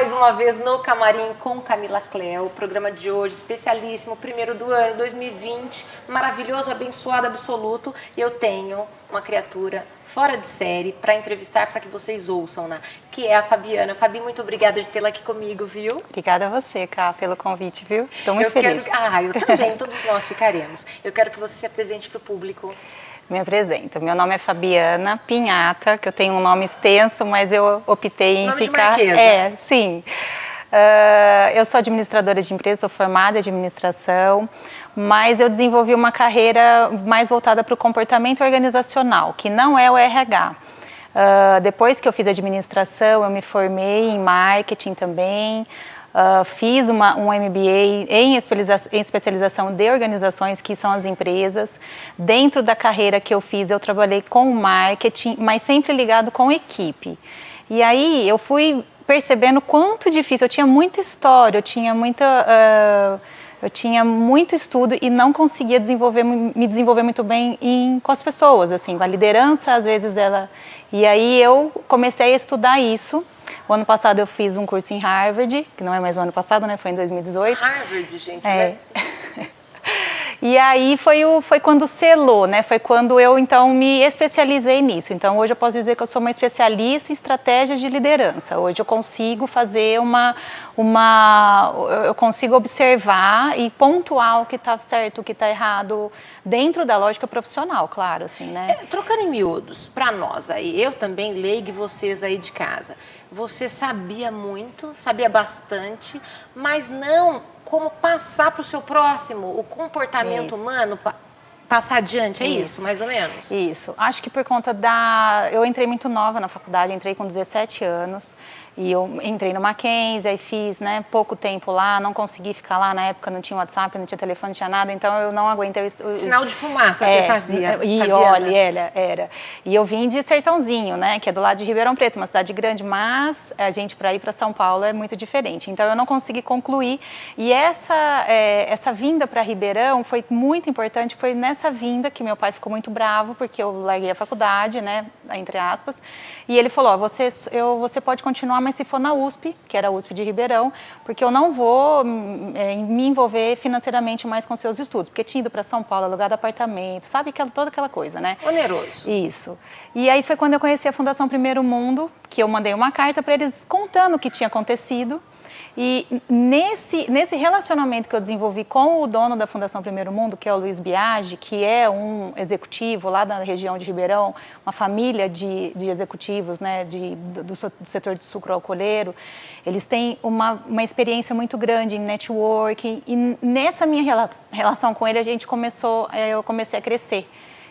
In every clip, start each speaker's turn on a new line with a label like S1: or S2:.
S1: mais uma vez no Camarim com Camila Cléo. O programa de hoje especialíssimo, primeiro do ano 2020, maravilhoso, abençoado, absoluto. E eu tenho uma criatura fora de série para entrevistar, para que vocês ouçam, né? Que é a Fabiana. Fabi, muito obrigada de tê-la aqui comigo, viu?
S2: Obrigada a você, Cá, pelo convite, viu? Estou muito feliz.
S1: Eu também, todos nós ficaremos. Eu quero que você se apresente para o público.
S2: Me apresento. Meu nome é Fabiana Pinhata, que eu tenho um nome extenso, mas eu optei em ficar...
S1: De Marquesa.
S2: Sim. Eu sou administradora de empresa, sou formada em administração, mas eu desenvolvi uma carreira mais voltada para o comportamento organizacional, que não é o RH. Depois que eu fiz administração, eu me formei em marketing também. Fiz um MBA em especialização de organizações, que são as empresas. Dentro da carreira que eu fiz, eu trabalhei com marketing, mas sempre ligado com equipe. E aí eu fui percebendo quanto difícil, eu tinha muita história, eu tinha muito estudo e não conseguia me desenvolver muito bem com as pessoas, assim, com a liderança, às vezes ela... E aí eu comecei a estudar isso. O ano passado eu fiz um curso em Harvard, que não é mais o ano passado, né? Foi em 2018.
S1: Harvard, gente.
S2: E aí foi quando selou, né? Foi quando eu, então, me especializei nisso. Então, hoje eu posso dizer que eu sou uma especialista em estratégias de liderança. Hoje eu consigo fazer eu consigo observar e pontuar o que está certo, o que está errado, dentro da lógica profissional, claro, assim, né?
S1: Trocando em miúdos, para nós aí, eu também leigo e vocês aí de casa. Você sabia muito, sabia bastante, mas não como passar para o seu próximo, o comportamento humano, passar adiante, é isso, mais ou menos?
S2: Isso. Acho que por conta eu entrei muito nova na faculdade, entrei com 17 anos. E eu entrei no Mackenzie, aí fiz, né, pouco tempo lá, não consegui ficar lá, na época não tinha WhatsApp, não tinha telefone, não tinha nada, então eu não aguentei...
S1: Sinal de fumaça você fazia,
S2: E olha, era. E eu vim de Sertãozinho, né, que é do lado de Ribeirão Preto, uma cidade grande, mas a gente, para ir para São Paulo, é muito diferente. Então eu não consegui concluir. E essa vinda para Ribeirão foi muito importante, foi nessa vinda que meu pai ficou muito bravo, porque eu larguei a faculdade, né, entre aspas, e ele falou, você pode continuar, mas se for na USP, que era a USP de Ribeirão, porque eu não vou me envolver financeiramente mais com seus estudos, porque tinha ido para São Paulo, alugado apartamento, sabe, toda aquela coisa, né?
S1: Oneroso.
S2: Isso. E aí foi quando eu conheci a Fundação Primeiro Mundo, que eu mandei uma carta para eles contando o que tinha acontecido. E nesse relacionamento que eu desenvolvi com o dono da Fundação Primeiro Mundo, que é o Luiz Biagi, que é um executivo lá da região de Ribeirão, uma família de executivos, né, do setor de sucro alcooleiro, eles têm uma experiência muito grande em networking, e nessa minha relação com ele eu comecei a crescer.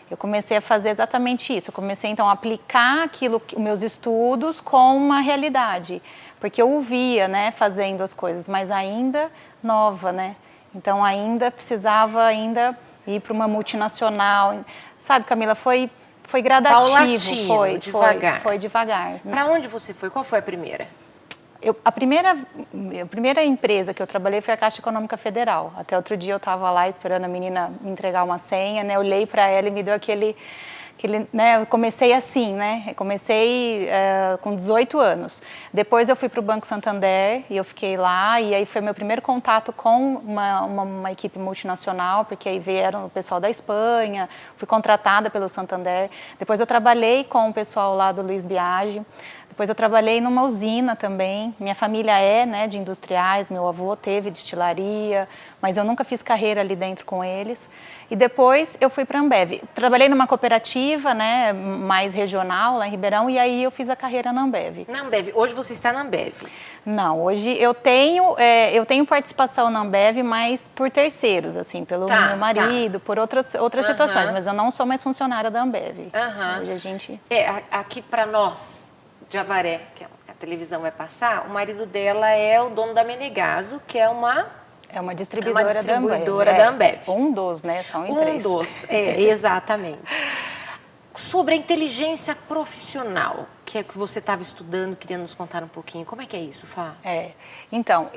S2: Eu comecei a fazer exatamente isso. Eu comecei, então, a aplicar os meus estudos com uma realidade. Porque eu o via, né, fazendo as coisas, mas ainda nova, né? Então, ainda precisava ir para uma multinacional. Sabe, Camila, foi gradativo.
S1: Paulatino, devagar.
S2: Foi devagar.
S1: Para onde você foi? Qual foi a primeira?
S2: A primeira empresa que eu trabalhei foi a Caixa Econômica Federal. Até outro dia eu estava lá esperando a menina me entregar uma senha, né? Eu olhei para ela e me deu aquele, né? Eu comecei assim, né? Eu comecei com 18 anos. Depois eu fui para o Banco Santander e eu fiquei lá. E aí foi meu primeiro contato com uma equipe multinacional, porque aí vieram o pessoal da Espanha, fui contratada pelo Santander. Depois eu trabalhei com o pessoal lá do Luiz Biagi. Depois eu trabalhei numa usina também. Minha família né, de industriais, meu avô teve destilaria, mas eu nunca fiz carreira ali dentro com eles. E depois eu fui para a Ambev. Trabalhei numa cooperativa, né, mais regional, lá em Ribeirão, e aí eu fiz a carreira na Ambev.
S1: Na Ambev. Hoje você está na Ambev?
S2: Não, hoje eu tenho participação na Ambev, mas por terceiros, assim, pelo meu marido, por outras situações, mas eu não sou mais funcionária da Ambev. Hoje a gente...
S1: Aqui para nós, de Avaré, que a televisão vai passar, o marido dela é o dono da Menegaso, que é uma
S2: distribuidora
S1: da Ambev.
S2: Um dos, né? São em três.
S1: Exatamente. Sobre a inteligência profissional, que é que você estava estudando, queria nos contar um pouquinho. Como é que é isso, Fá?
S2: Então,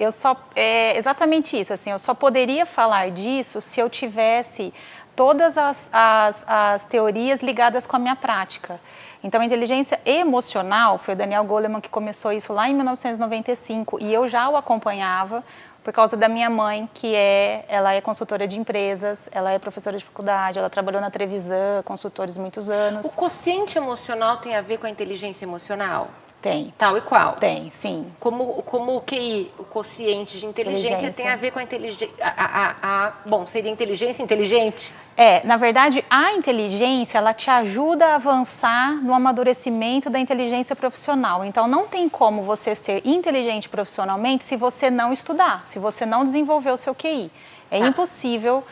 S2: exatamente isso. Assim, eu só poderia falar disso se eu tivesse todas as teorias ligadas com a minha prática. Então, a inteligência emocional, foi o Daniel Goleman que começou isso lá em 1995, e eu já o acompanhava por causa da minha mãe, ela é consultora de empresas, ela é professora de faculdade, ela trabalhou na Trevisan, consultores muitos anos.
S1: O quociente emocional tem a ver com a inteligência emocional?
S2: Tem.
S1: Tal e qual?
S2: Tem, sim.
S1: Como o QI, o quociente de inteligência, tem a ver com a inteligência... Bom, seria inteligência inteligente?
S2: Na verdade, a inteligência, ela te ajuda a avançar no amadurecimento da inteligência profissional. Então, não tem como você ser inteligente profissionalmente se você não estudar, se você não desenvolver o seu QI. É impossível.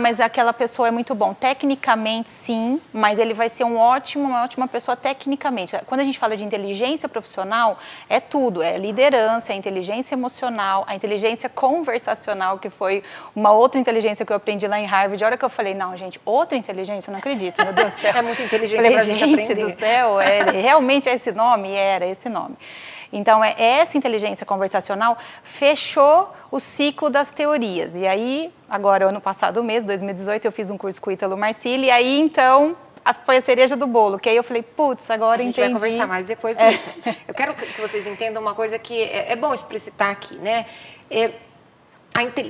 S2: Mas aquela pessoa é muito bom. Tecnicamente, sim, mas ele vai ser uma ótima pessoa tecnicamente. Quando a gente fala de inteligência profissional, é tudo. É liderança, é inteligência emocional, a inteligência conversacional, que foi uma outra inteligência que eu aprendi lá em Harvard. A hora que eu falei, não, gente, outra inteligência, eu não acredito, meu Deus do céu.
S1: É muita inteligência pra gente aprender.
S2: Gente do céu, realmente é esse nome? Era esse nome. Então, essa inteligência conversacional fechou o ciclo das teorias. E aí, agora, ano passado mesmo, 2018, eu fiz um curso com o Ítalo Marcilli, e aí, então, foi a cereja do bolo, que aí eu falei, putz, agora entendi.
S1: A gente vai conversar mais depois do Ítalo. Eu quero que vocês entendam uma coisa que é bom explicitar aqui, né?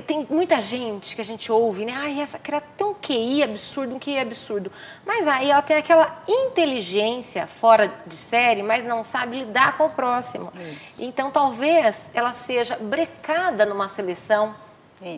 S1: Tem muita gente que a gente ouve, né? Essa criatura tem um QI absurdo, um QI absurdo. Mas aí ela tem aquela inteligência fora de série, mas não sabe lidar com o próximo. Isso. Então, talvez ela seja brecada numa seleção,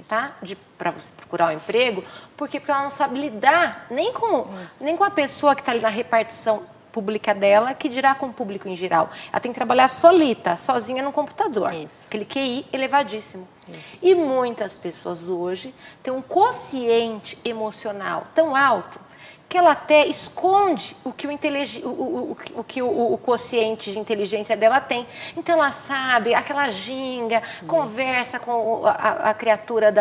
S1: tá? Para você procurar um emprego, porque ela não sabe lidar nem com a pessoa que está ali na repartição pública dela, que dirá com o público em geral. Ela tem que trabalhar sozinha no computador. Isso. Aquele QI elevadíssimo. Isso. E muitas pessoas hoje têm um quociente emocional tão alto que ela até esconde o que o quociente de inteligência dela tem. Então, ela sabe, aquela ginga, conversa com a criatura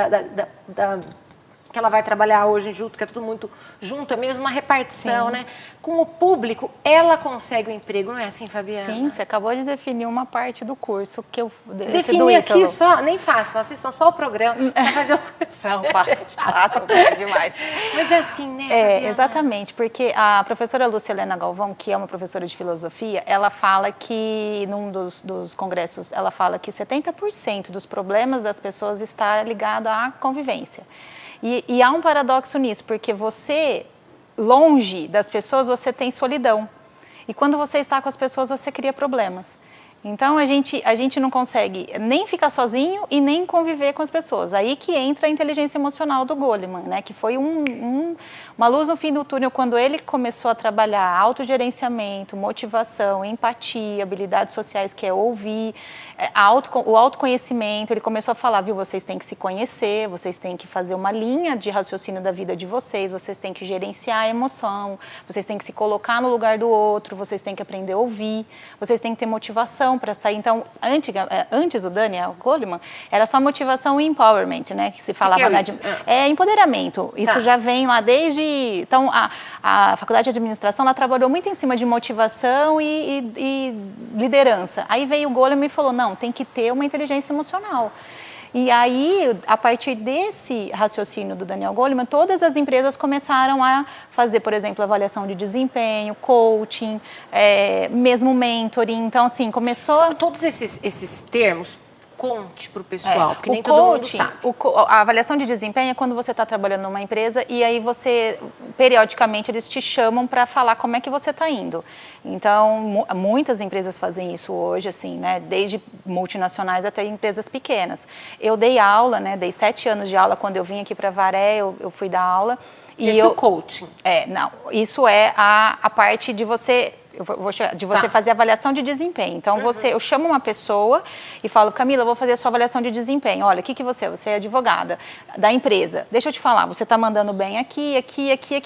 S1: que ela vai trabalhar hoje junto, que é tudo muito junto, é mesmo uma repartição, né? Com o público, ela consegue o emprego, não é assim, Fabiana?
S2: Sim, você acabou de definir uma parte do curso que eu
S1: defini aqui só, nem façam, assistam só o programa, só fazer o curso.
S2: Não, façam demais.
S1: Mas é assim, né, Fabiana?
S2: Exatamente, porque a professora Lúcia Helena Galvão, que é uma professora de filosofia, ela fala que, num dos congressos, ela fala que 70% dos problemas das pessoas está ligado à convivência. E há um paradoxo nisso, porque você, longe das pessoas, você tem solidão. E quando você está com as pessoas, você cria problemas. Então, a gente não consegue nem ficar sozinho e nem conviver com as pessoas. Aí que entra a inteligência emocional do Goleman, né? Que foi uma luz no fim do túnel quando ele começou a trabalhar autogerenciamento, motivação, empatia, habilidades sociais, que é ouvir, o autoconhecimento. Ele começou a falar, viu, vocês têm que se conhecer, vocês têm que fazer uma linha de raciocínio da vida de vocês têm que gerenciar a emoção, vocês têm que se colocar no lugar do outro, vocês têm que aprender a ouvir, vocês têm que ter motivação para sair. Então, antes do Daniel Goleman, era só motivação e empowerment, né? Que se falava empoderamento. Isso já vem lá desde... Então, a Faculdade de Administração, ela trabalhou muito em cima de motivação e liderança. Aí veio o Goleman e falou, não, tem que ter uma inteligência emocional. E aí, a partir desse raciocínio do Daniel Goleman, todas as empresas começaram a fazer, por exemplo, avaliação de desempenho, coaching, mesmo mentoring. Então, assim, começou...
S1: Todos esses termos, conte para o pessoal, porque nem todo mundo sabe.
S2: A avaliação de desempenho é quando você está trabalhando numa empresa e aí você, periodicamente, eles te chamam para falar como é que você está indo. Então, muitas empresas fazem isso hoje, assim, né? Desde multinacionais até empresas pequenas. Eu dei aula, né? Dei 7 anos de aula. Quando eu vim aqui para Avaré, eu fui dar aula.
S1: E o coaching?
S2: Não. Isso é a parte de você... você fazer avaliação de desempenho. Então, eu chamo uma pessoa e falo, Camila, eu vou fazer a sua avaliação de desempenho. Olha, o que você é? Você é advogada da empresa. Deixa eu te falar, você está mandando bem aqui.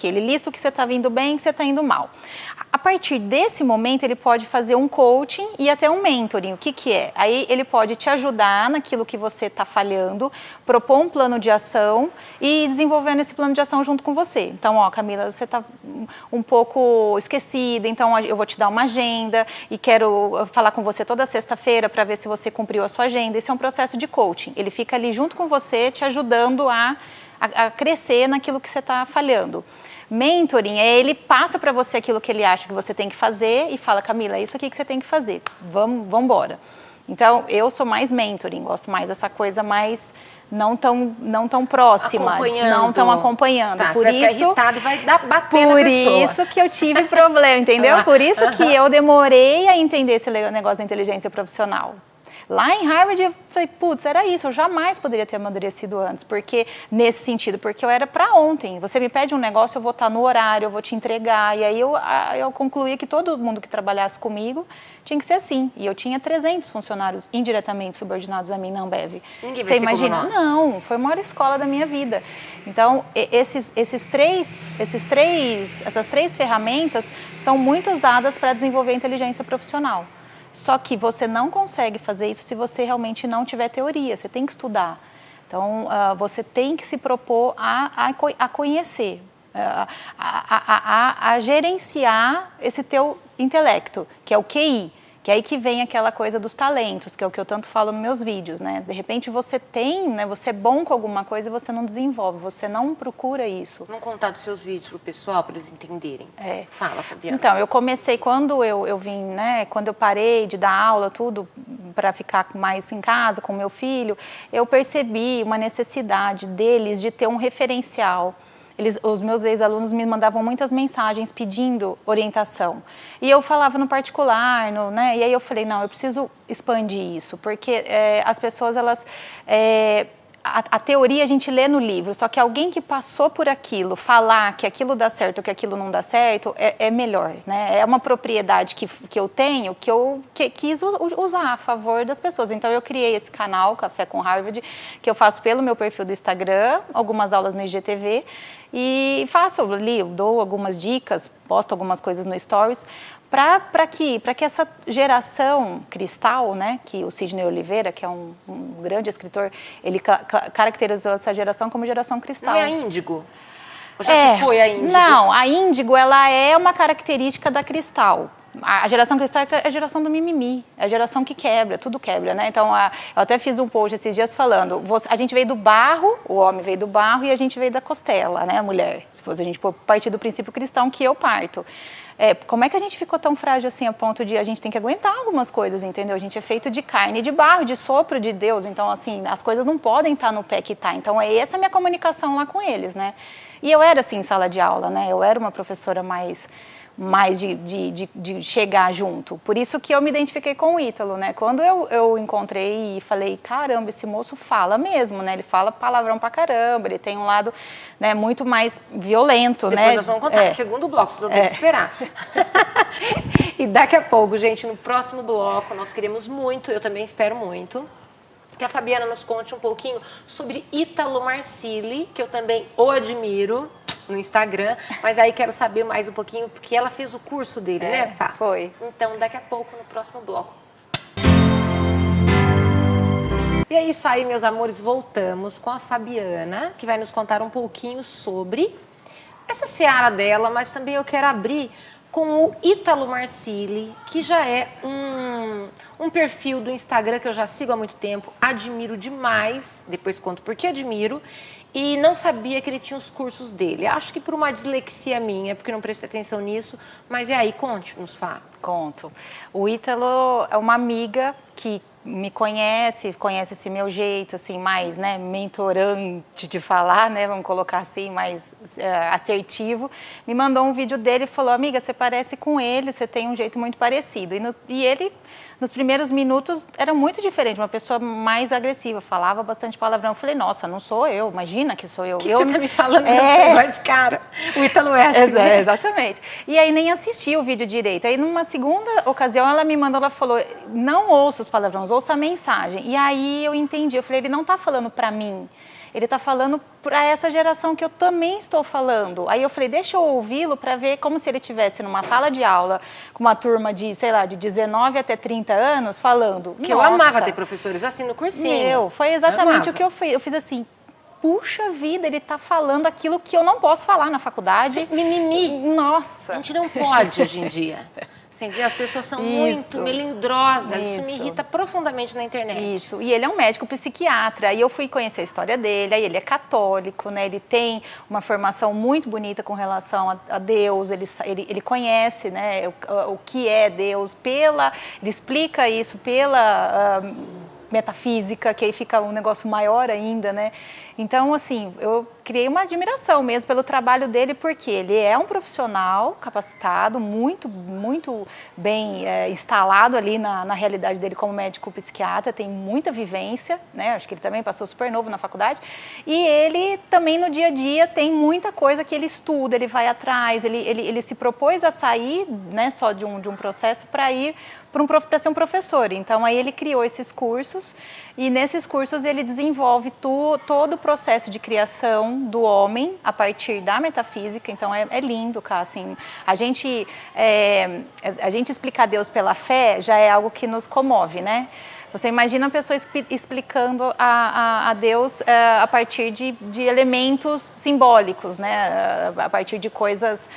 S2: Ele lista o que você está vindo bem e o que você está indo mal. A partir desse momento, ele pode fazer um coaching e até um mentoring. O que é? Aí ele pode te ajudar naquilo que você está falhando, propor um plano de ação e desenvolvendo esse plano de ação junto com você. Então, Camila, você está um pouco esquecida, então eu vou te dar uma agenda e quero falar com você toda sexta-feira para ver se você cumpriu a sua agenda. Esse é um processo de coaching. Ele fica ali junto com você, te ajudando a crescer naquilo que você está falhando. Mentoring ele passa para você aquilo que ele acha que você tem que fazer e fala, Camila, é isso aqui que você tem que fazer, vamos embora. Então, eu sou mais mentoring, gosto mais dessa coisa mais não tão próxima, não tão acompanhando.
S1: Tá,
S2: por
S1: você
S2: isso,
S1: vai ficar irritado e vai bater na pessoa.
S2: Por isso que eu tive problema, entendeu? Por isso que eu demorei a entender esse negócio da inteligência profissional. Lá em Harvard, eu falei, putz, era isso, eu jamais poderia ter amadurecido antes, porque nesse sentido, porque eu era para ontem. Você me pede um negócio, eu vou estar no horário, eu vou te entregar. E aí eu concluí que todo mundo que trabalhasse comigo tinha que ser assim. E eu tinha 300 funcionários indiretamente subordinados a mim na Ambev.
S1: Ninguém
S2: Você imagina? Não, foi a maior escola da minha vida. Então, essas três ferramentas são muito usadas para desenvolver a inteligência profissional. Só que você não consegue fazer isso se você realmente não tiver teoria, você tem que estudar. Então, você tem que se propor a conhecer, a gerenciar esse teu intelecto, que é o QI, que é aí que vem aquela coisa dos talentos, que é o que eu tanto falo nos meus vídeos, né? De repente você tem, né? Você é bom com alguma coisa e você não desenvolve, você não procura isso.
S1: Vamos contar dos seus vídeos pro pessoal, para eles entenderem. Fala, Fabiana.
S2: Então, eu comecei quando eu vim, né? Quando eu parei de dar aula, tudo, para ficar mais em casa com meu filho, eu percebi uma necessidade deles de ter um referencial. Os meus ex-alunos me mandavam muitas mensagens pedindo orientação. E eu falava no particular, né? E aí eu falei, não, eu preciso expandir isso, porque as pessoas, elas... A teoria a gente lê no livro, só que alguém que passou por aquilo, falar que aquilo dá certo ou que aquilo não dá certo, é melhor, né? É uma propriedade que eu tenho, que eu quis usar a favor das pessoas. Então, eu criei esse canal, Café com Harvard, que eu faço pelo meu perfil do Instagram, algumas aulas no IGTV, e faço ali, eu dou algumas dicas, posto algumas coisas no Stories, para que essa geração cristal, né, que o Sidney Oliveira, que é um grande escritor, ele caracterizou essa geração como geração cristal.
S1: Não é a Índigo? Ou já se foi a Índigo?
S2: Não, a Índigo, ela é uma característica da cristal. A geração cristal é a geração do mimimi, é a geração que quebra, tudo quebra, né? Então, eu até fiz um post esses dias falando, a gente veio do barro, o homem veio do barro e a gente veio da costela, né, a mulher. Se fosse a gente partir do princípio cristão que eu parto. Como é que a gente ficou tão frágil assim a ponto de a gente tem que aguentar algumas coisas, entendeu? A gente é feito de carne e de barro, de sopro de Deus, então assim, as coisas não podem estar no pé que tá. Então, essa a minha comunicação lá com eles, né? E eu era assim em sala de aula, né? Eu era uma professora mais de chegar junto. Por isso que eu me identifiquei com o Ítalo, né? Quando eu encontrei e falei, caramba, esse moço fala mesmo, né? Ele fala palavrão pra caramba, ele tem um lado, né, muito mais violento,
S1: Depois
S2: né?
S1: nós vamos contar. Segundo bloco, vocês vão ter que esperar. E daqui a pouco, gente, no próximo bloco, nós queremos muito, eu também espero muito, que a Fabiana nos conte um pouquinho sobre Ítalo Marcilli, que eu também o admiro no Instagram, mas aí quero saber mais um pouquinho, porque ela fez o curso dele, né, Fá?
S2: Foi.
S1: Então, daqui a pouco, no próximo bloco. E é isso aí, meus amores, voltamos com a Fabiana, que vai nos contar um pouquinho sobre essa seara dela, mas também eu quero abrir com o Ítalo Marcilli, que já é um perfil do Instagram que eu já sigo há muito tempo, admiro demais, depois conto porque admiro, e não sabia que ele tinha os cursos dele. Acho que por uma dislexia minha, porque não prestei atenção nisso, mas e aí, conte-nos, Fá.
S2: Conto. O Ítalo é uma amiga que me conhece esse meu jeito, assim, mais, né, mentorante de falar, né, vamos colocar assim, mais assertivo, me mandou um vídeo dele e falou, amiga, você parece com ele, você tem um jeito muito parecido. E ele, nos primeiros minutos, era muito diferente, uma pessoa mais agressiva, falava bastante palavrão. Eu falei, nossa, não sou eu, imagina que sou eu.
S1: O que você tá me falando? Eu sou igual esse cara. O Ítalo é assim, né?
S2: Exatamente. E aí nem assisti o vídeo direito. Aí numa segunda ocasião ela me mandou, ela falou, não ouça os palavrões, ouça a mensagem. E aí eu entendi, eu falei, ele não tá falando pra mim, ele está falando para essa geração que eu também estou falando. Aí eu falei, deixa eu ouvi-lo para ver como se ele estivesse numa sala de aula com uma turma de, sei lá, de 19 até 30 anos falando.
S1: Que eu amava ter professores assim no cursinho.
S2: Foi exatamente o que eu fiz. Eu fiz assim, puxa vida, ele está falando aquilo que eu não posso falar na faculdade.
S1: Mimimi.
S2: Nossa.
S1: A gente não pode hoje em dia. Assim, as pessoas são muito melindrosas. Isso me irrita profundamente na internet.
S2: Isso. E ele é um médico psiquiatra. E eu fui conhecer a história dele. Aí ele é católico, né? Ele tem uma formação muito bonita com relação a Deus. Ele conhece, né, o que é Deus. Ele explica isso pela metafísica, que aí fica um negócio maior ainda, né? Então, assim, eu criei uma admiração mesmo pelo trabalho dele, porque ele é um profissional capacitado, muito bem instalado ali na realidade dele como médico psiquiatra, tem muita vivência, né? Acho que ele também passou super novo na faculdade. E ele também no dia a dia tem muita coisa que ele estuda, ele vai atrás, ele se propôs a sair, né, só de um processo para ir para ser um professor. Então, aí ele criou esses cursos e nesses cursos ele desenvolve todo o processo de criação do homem a partir da metafísica. Então, é lindo, cara, assim, a gente explicar Deus pela fé já é algo que nos comove, né? Você imagina a pessoa explicando a Deus a partir de elementos simbólicos, né? A partir de coisas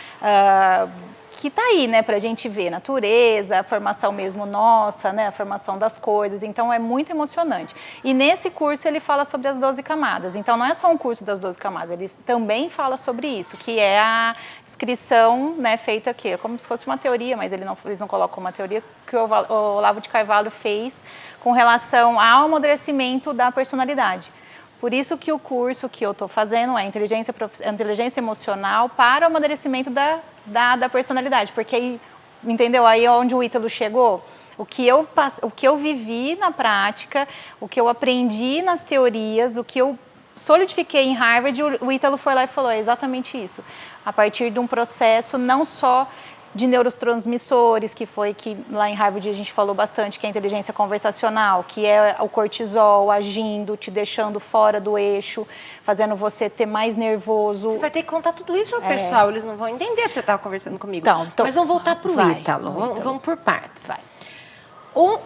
S2: que está aí, né, para a gente ver, natureza, a formação mesmo nossa, né, a formação das coisas, então é muito emocionante. E nesse curso ele fala sobre as 12 camadas, então não é só um curso das 12 camadas, ele também fala sobre isso, que é a descrição, né, feita aqui, é como se fosse uma teoria, mas eles não colocam uma teoria, que o Olavo de Carvalho fez com relação ao amadurecimento da personalidade. Por isso que o curso que eu estou fazendo é inteligência emocional para o amadurecimento da personalidade, porque aí, entendeu? Aí é onde o Ítalo chegou. O que eu vivi na prática, o que eu aprendi nas teorias, o que eu solidifiquei em Harvard, o Ítalo foi lá e falou, é exatamente isso. A partir de um processo não só de neurotransmissores, que foi que lá em Harvard a gente falou bastante, que é a inteligência conversacional, que é o cortisol agindo, te deixando fora do eixo, fazendo você ter mais nervoso.
S1: Você vai ter que contar tudo isso pro pessoal, eles não vão entender que você estava conversando comigo.
S2: Então,
S1: mas vamos voltar pro Ítalo, vamos por partes.
S2: Vai.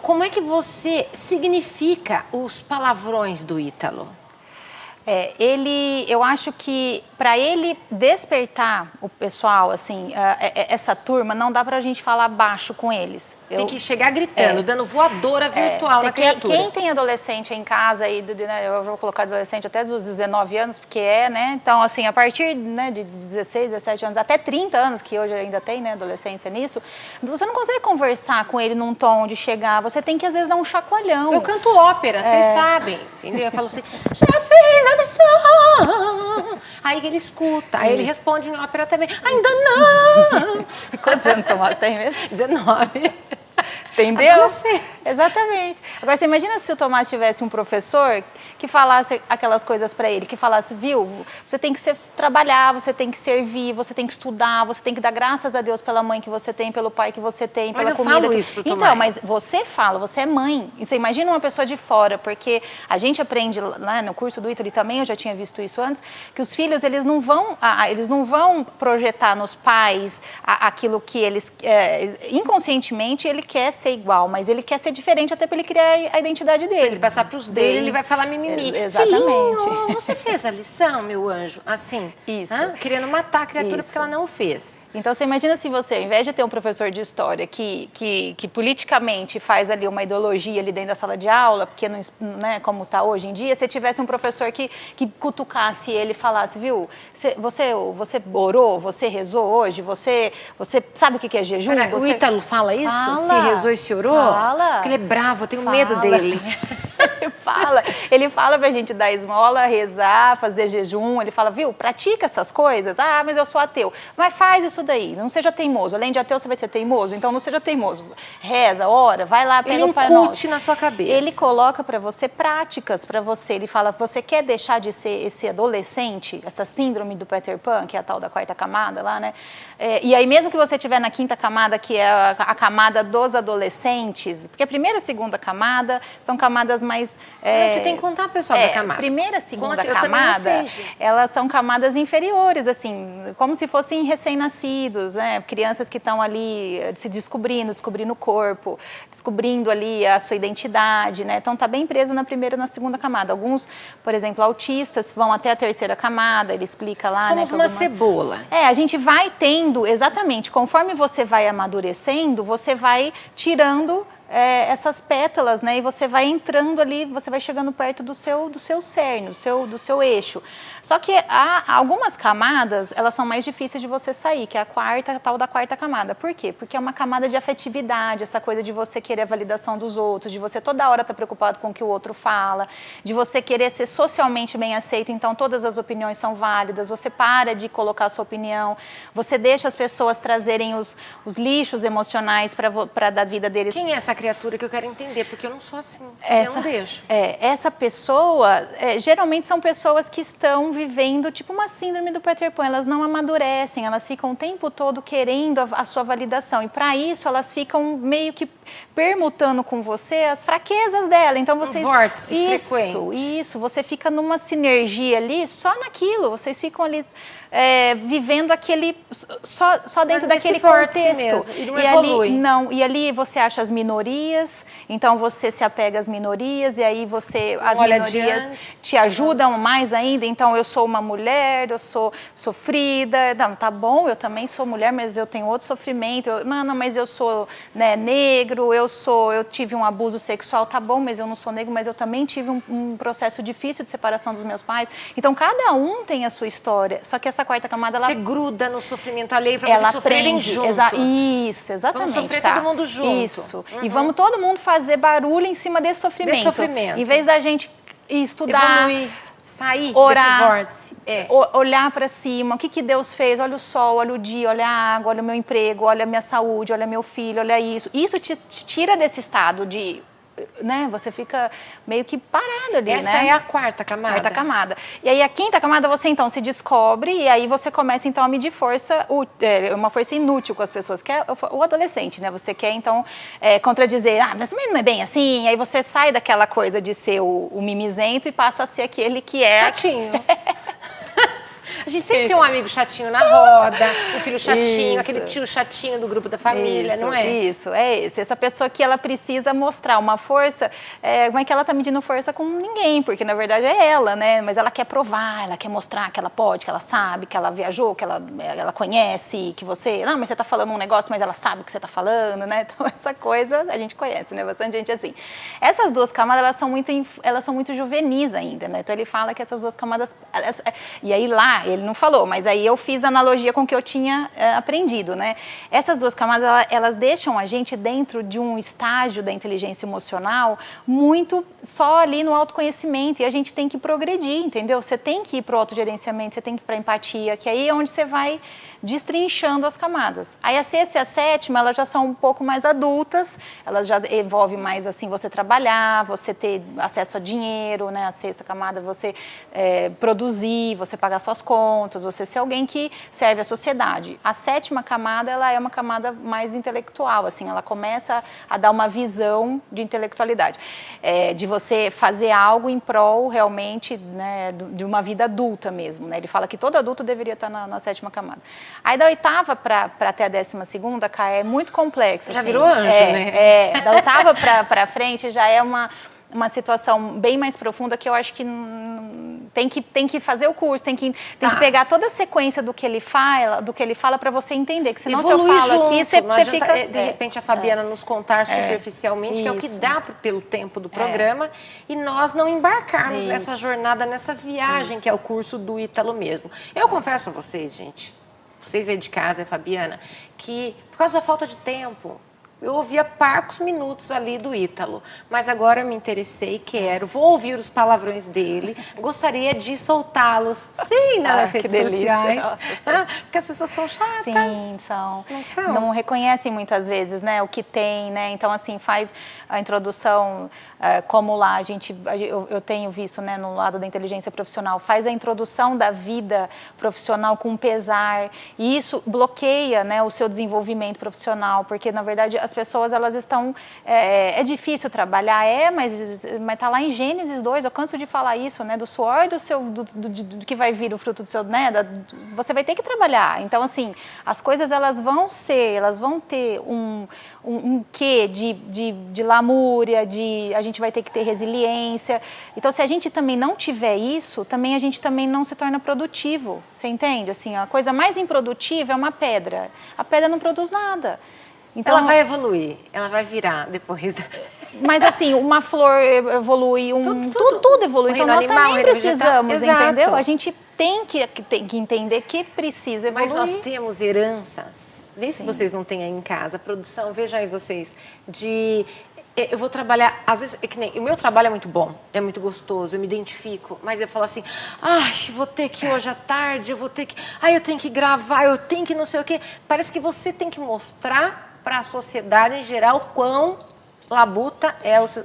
S1: Como é que você significa os palavrões do Ítalo?
S2: Eu acho que para ele despertar o pessoal, assim, essa turma, não dá pra gente falar baixo com eles.
S1: Tem que chegar gritando, dando voadora virtual na criatura.
S2: Quem tem adolescente em casa, né, eu vou colocar adolescente até dos 19 anos, porque né? Então, assim, a partir, né, de 16, 17 anos, até 30 anos, que hoje ainda tem, né, adolescência nisso, você não consegue conversar com ele num tom de chegar, você tem que, às vezes, dar um chacoalhão.
S1: Eu canto ópera, vocês sabem, entendeu? Eu falo assim, já fez a lição? Aí ele escuta, aí ele responde em ópera também, ainda não!
S2: Quantos anos Tomás tem mesmo?
S1: 19.
S2: Entendeu? Exatamente. Agora, você imagina se o Tomás tivesse um professor que falasse aquelas coisas para ele, que falasse, viu, você tem que trabalhar, você tem que servir, você tem que estudar, você tem que dar graças a Deus pela mãe que você tem, pelo pai que você tem, pela comida.
S1: Mas eu falo isso pro Tomás.
S2: Então, mas você fala, você é mãe. E você imagina uma pessoa de fora, porque a gente aprende lá no curso do Ítalo, e também eu já tinha visto isso antes, que os filhos, eles não vão projetar nos pais aquilo que eles, inconscientemente, ele quer ser igual, mas ele quer ser diferente até para ele criar a identidade dele.
S1: Ele passar para os dele, ele vai falar mimimi.
S2: Exatamente.
S1: Filhinho, você fez a lição, meu anjo? Assim.
S2: Isso.
S1: Querendo matar a criatura porque ela não fez.
S2: Então, você imagina se você, ao invés de ter um professor de história que politicamente faz ali uma ideologia ali dentro da sala de aula, porque não, né, como está hoje em dia, você tivesse um professor que cutucasse ele e falasse, viu, você orou, você rezou hoje, você sabe o que é jejum?
S1: O Ítalo fala isso?
S2: Fala,
S1: se rezou e se orou?
S2: Fala.
S1: Porque ele é bravo, eu tenho medo dele.
S2: Ele fala pra gente dar esmola, rezar, fazer jejum, ele fala, viu, pratica essas coisas, mas eu sou ateu, mas faz isso daí, não seja teimoso, além de ateu você vai ser teimoso, então não seja teimoso, reza, ora, vai lá, pega o Pai Nosso.
S1: Ele incute na sua cabeça.
S2: Ele coloca pra você práticas pra você, ele fala, você quer deixar de ser esse adolescente, essa síndrome do Peter Pan, que é a tal da 4ª camada lá, né, e aí mesmo que você estiver na 5ª camada, que é a camada dos adolescentes, porque a 1ª e 2ª camada são camadas mais mas...
S1: Você tem que contar, pessoal, da camada.
S2: Primeira, segunda
S1: Conte,
S2: camada, elas são camadas inferiores, assim, como se fossem recém-nascidos, né? Crianças que estão ali se descobrindo o corpo, descobrindo ali a sua identidade, né? Então, tá bem preso na primeira e na segunda camada. Alguns, por exemplo, autistas vão até a terceira camada, ele explica lá,
S1: Somos uma cebola.
S2: A gente vai tendo, exatamente, conforme você vai amadurecendo, você vai tirando essas pétalas, né? E você vai entrando ali, você vai chegando perto do seu cerne, do seu eixo. Só que há algumas camadas, elas são mais difíceis de você sair, que é a tal da quarta camada. Por quê? Porque é uma camada de afetividade, essa coisa de você querer a validação dos outros, de você toda hora estar preocupado com o que o outro fala, de você querer ser socialmente bem aceito, então todas as opiniões são válidas, você para de colocar a sua opinião, você deixa as pessoas trazerem os lixos emocionais para da vida deles.
S1: Quem é essa criatura que eu quero entender, porque eu não sou assim, eu não deixo.
S2: Essa pessoa, geralmente são pessoas que estão vivendo tipo uma síndrome do Peter Pan, elas não amadurecem, elas ficam o tempo todo querendo a sua validação, e para isso elas ficam meio que permutando com você as fraquezas dela, então vocês...
S1: Um vórtice frequente.
S2: Isso, você fica numa sinergia ali, só naquilo, vocês ficam ali vivendo aquele, só dentro daquele contexto.
S1: Mesmo, e não evolui.
S2: E ali você acha as minorias, então você se apega às minorias, e aí as minorias te ajudam mais ainda, então eu sou uma mulher, eu sou sofrida, não, tá bom, eu também sou mulher, mas eu tenho outro sofrimento, mas eu sou, né, negro, eu tive um abuso sexual, tá bom, mas eu não sou negro, mas eu também tive um processo difícil de separação dos meus pais, então cada um tem a sua história, só que essa quarta camada,
S1: você gruda no sofrimento alheio para vocês sofrerem juntos.
S2: Isso, exatamente.
S1: Vamos sofrer todo mundo junto.
S2: Isso. E vamos todo mundo fazer barulho em cima desse sofrimento. Em vez da gente estudar,
S1: evoluir, sair
S2: orar,
S1: desse vórtice.
S2: Olhar para cima, o que Deus fez, olha o sol, olha o dia, olha a água, olha o meu emprego, olha a minha saúde, olha meu filho, olha isso. Isso te tira desse estado de... né? Você fica meio que parado ali,
S1: Essa
S2: né?
S1: é a quarta camada.
S2: Quarta camada. E aí a quinta camada você então se descobre e aí você começa então a medir força, uma força inútil com as pessoas, que é o adolescente, né? Você quer então contradizer, mas também não é bem assim, e aí você sai daquela coisa de ser o mimizento e passa a ser aquele que é...
S1: chatinho. A gente sempre tem um amigo chatinho na roda, um filho chatinho, aquele tio chatinho do grupo da família, não é?
S2: Isso, é esse. Essa pessoa que ela precisa mostrar uma força, como é que ela tá medindo força com ninguém, porque na verdade é ela, né? Mas ela quer provar, ela quer mostrar que ela pode, que ela sabe, que ela viajou, que ela conhece, que você... Não, mas você tá falando um negócio, mas ela sabe o que você tá falando, né? Então essa coisa a gente conhece, né? Bastante gente assim. Essas duas camadas, elas são muito juvenis ainda, né? Então ele fala que essas duas camadas... E aí lá, ele não falou, mas aí eu fiz analogia com o que eu tinha aprendido, né? Essas duas camadas, elas deixam a gente dentro de um estágio da inteligência emocional muito só ali no autoconhecimento, e a gente tem que progredir, entendeu? Você tem que ir para o autogerenciamento, você tem que ir para a empatia, que aí é onde você vai destrinchando as camadas. Aí a sexta e a sétima, elas já são um pouco mais adultas, elas já envolvem mais assim, você trabalhar, você ter acesso a dinheiro, né? A sexta camada, você produzir, você pagar suas contas, você ser alguém que serve à sociedade. A sétima camada, ela é uma camada mais intelectual, assim, ela começa a dar uma visão de intelectualidade, de você fazer algo em prol realmente, né, de uma vida adulta mesmo, né? Ele fala que todo adulto deveria estar na sétima camada. Aí da oitava para até a 12ª, Cá, é muito complexo.
S1: Já
S2: assim.
S1: virou anjo, né?
S2: Da oitava para frente já é uma situação bem mais profunda que eu acho que tem que fazer o curso, tem que pegar toda a sequência do que ele fala para você entender, que senão se eu falo aqui, você fica...
S1: De repente a Fabiana nos contar superficialmente, que é o que dá pelo tempo do programa, e nós não embarcarmos nessa jornada, nessa viagem que é o curso do Ítalo mesmo. Eu confesso a vocês, gente, vocês aí de casa, Fabiana, que por causa da falta de tempo, eu ouvia parcos minutos ali do Ítalo, mas agora me interessei, vou ouvir os palavrões dele, gostaria de soltá-los, sim, nas redes sociais, porque as pessoas são chatas.
S2: Sim, são.
S1: Não são.
S2: Não reconhecem muitas vezes, né, o que tem, né, então assim, faz a introdução, como lá eu tenho visto, né, no lado da inteligência profissional, faz a introdução da vida profissional com pesar, e isso bloqueia, né, o seu desenvolvimento profissional, porque na verdade as pessoas, elas estão... É difícil trabalhar, mas tá lá em Gênesis 2, eu canso de falar isso, né? Do suor do que vai vir o fruto do seu... Né? Você vai ter que trabalhar. Então, assim, as coisas, elas vão ter um quê de lamúria, a gente vai ter que ter resiliência. Então, se a gente também não tiver isso, também a gente também não se torna produtivo. Você entende? Assim, a coisa mais improdutiva é uma pedra. A pedra não produz nada. Então,
S1: ela vai evoluir, ela vai virar depois.
S2: Mas assim, uma flor evolui, tudo evolui. Então nós
S1: animal,
S2: também precisamos, entendeu? A
S1: Exato.
S2: gente tem que entender que precisa evoluir.
S1: Mas nós temos heranças. Vê se
S2: Sim.
S1: vocês não têm aí em casa. Produção, veja aí vocês. Eu vou trabalhar, às vezes, que nem, o meu trabalho é muito bom, é muito gostoso, eu me identifico, mas eu falo assim, vou ter que hoje à tarde, eu tenho que gravar, eu tenho que não sei o quê. Parece que você tem que mostrar para a sociedade em geral quão labuta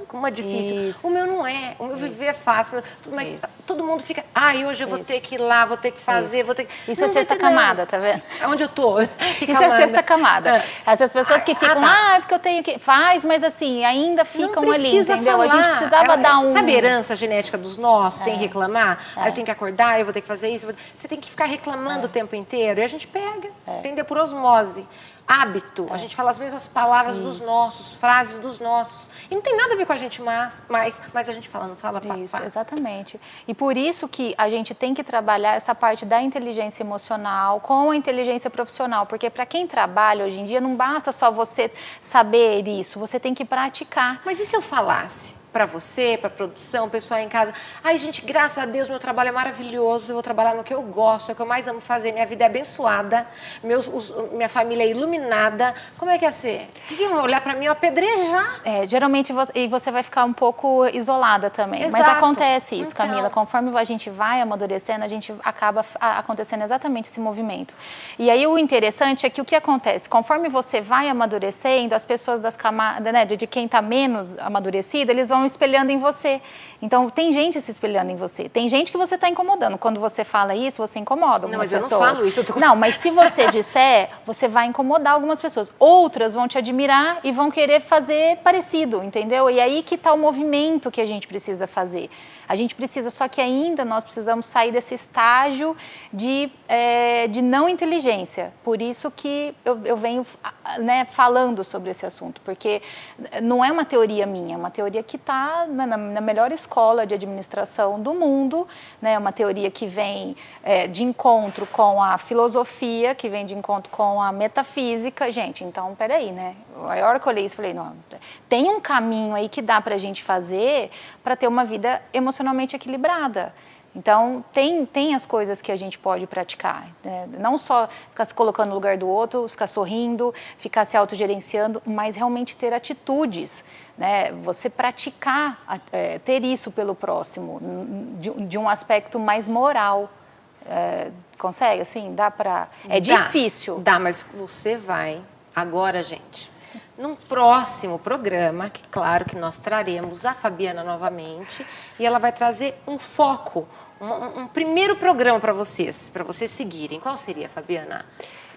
S1: como é difícil.
S2: Isso.
S1: O meu não é, o meu viver é fácil, mas
S2: Isso.
S1: todo mundo fica, hoje eu vou ter que ir lá, vou ter que fazer, vou ter que...
S2: Isso é sexta camada, tá vendo?
S1: Onde eu tô?
S2: Isso é sexta camada. Essas pessoas que ficam, porque eu tenho que... Faz, mas assim, ainda ficam ali, entendeu?
S1: Falar.
S2: A gente precisava dar um...
S1: Sabe a herança genética dos nossos? Tem que reclamar? Aí eu tenho que acordar, eu vou ter que fazer isso. Você tem que ficar reclamando o tempo inteiro. E a gente pega, entendeu? Por osmose. Hábito. A gente fala as mesmas palavras dos nossos, frases dos nossos. E não tem nada a ver com a gente mas a gente fala, não fala, papá.
S2: Isso, exatamente. E por isso que a gente tem que trabalhar essa parte da inteligência emocional com a inteligência profissional, porque para quem trabalha hoje em dia não basta só você saber isso, você tem que praticar.
S1: Mas e se eu falasse para você, para a produção, pessoal em casa, gente, graças a Deus, meu trabalho é maravilhoso, eu vou trabalhar no que eu gosto, é o que eu mais amo fazer, minha vida é abençoada, minha família é iluminada, como é que ia ser? Que vão olhar para mim e apedrejar?
S2: Geralmente você vai ficar um pouco isolada também.
S1: Exato.
S2: Mas acontece isso,
S1: Então.
S2: Camila. Conforme a gente vai amadurecendo, a gente acaba acontecendo exatamente esse movimento. E aí o interessante é que o que acontece? Conforme você vai amadurecendo, as pessoas das camadas, né, de quem está menos amadurecida, eles vão espelhando em você. Então, tem gente se espelhando em você. Tem gente que você está incomodando. Quando você fala isso, você incomoda algumas pessoas.
S1: Não, mas eu não falo isso.
S2: Não, mas se você disser, você vai incomodar algumas pessoas. Outras vão te admirar e vão querer fazer parecido, entendeu? E aí que está o movimento que a gente precisa fazer. A gente precisa, só que ainda nós precisamos sair desse estágio de não inteligência. Por isso que eu venho falando sobre esse assunto, porque não é uma teoria minha, é uma teoria que está na melhor escola de administração do mundo, né? Uma teoria que vem de encontro com a filosofia, que vem de encontro com a metafísica. Gente, então, peraí, né? A hora que eu olhei isso, falei, não, tem um caminho aí que dá para a gente fazer para ter uma vida emocionalmente equilibrada. Então, tem as coisas que a gente pode praticar, né? Não só ficar se colocando no lugar do outro, ficar sorrindo, ficar se autogerenciando, mas realmente ter atitudes, né? Você praticar, ter isso pelo próximo, de um aspecto mais moral. Consegue, assim? Dá para... difícil.
S1: Dá, mas você vai, agora, gente... Num próximo programa, que claro que nós traremos a Fabiana novamente, e ela vai trazer um foco, um primeiro programa para vocês seguirem. Qual seria, Fabiana,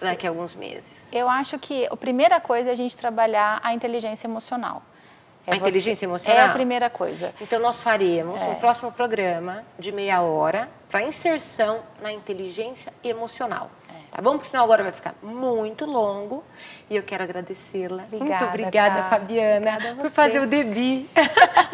S1: daqui a alguns meses?
S2: Eu acho que a primeira coisa é a gente trabalhar a inteligência emocional.
S1: Inteligência emocional?
S2: É a primeira coisa.
S1: Então, nós faremos um próximo programa de meia hora para inserção na inteligência emocional. Tá bom? Porque senão agora vai ficar muito longo. E eu quero agradecê-la. Muito obrigada, Fabiana, por fazer o Debi.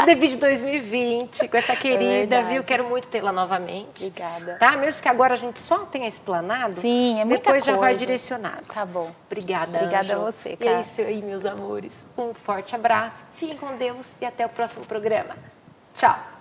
S1: O Debi de 2020, com essa querida, viu? Quero muito tê-la novamente.
S2: Obrigada.
S1: Tá? Mesmo que agora a gente só tenha explanado.
S2: Sim, é muita
S1: depois
S2: coisa.
S1: Já vai direcionado.
S2: Tá bom.
S1: Obrigada,
S2: Obrigada
S1: Anjo.
S2: a você,
S1: cara. E é isso aí, meus amores. Um forte abraço. Fiquem com Deus e até o próximo programa. Tchau.